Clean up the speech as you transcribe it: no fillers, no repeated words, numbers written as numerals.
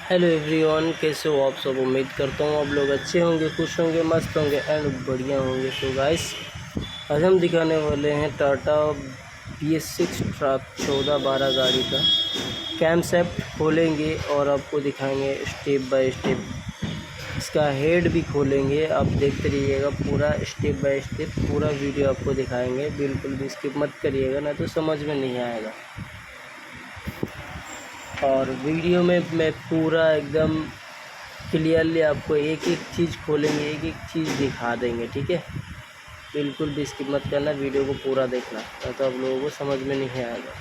Hello everyone, कैसे हो आप सब। उम्मीद करता हूँ आप लोग अच्छे होंगे, खुश होंगे, मस्त होंगे एंड बढ़िया होंगे। तो गाइस, आज हम दिखाने वाले हैं टाटा BS6 ट्रक 1412 गाड़ी का कैमसेप्ट खोलेंगे और आपको दिखाएंगे स्टेप बाय स्टेप। इसका हेड भी खोलेंगे, आप देखते रहिएगा पूरा स्टेप बाय स्टेप। पूरा वीडियो आपको दिखाएंगे, बिल्कुल भी स्किप मत करिएगा, ना तो समझ में नहीं आएगा। और वीडियो में मैं पूरा एकदम क्लियरली आपको एक एक चीज़ खोलेंगे, एक एक चीज़ दिखा देंगे, ठीक है। बिल्कुल भी स्किप मत करना, वीडियो को पूरा देखना, तो आप लोगों को समझ में नहीं आएगा।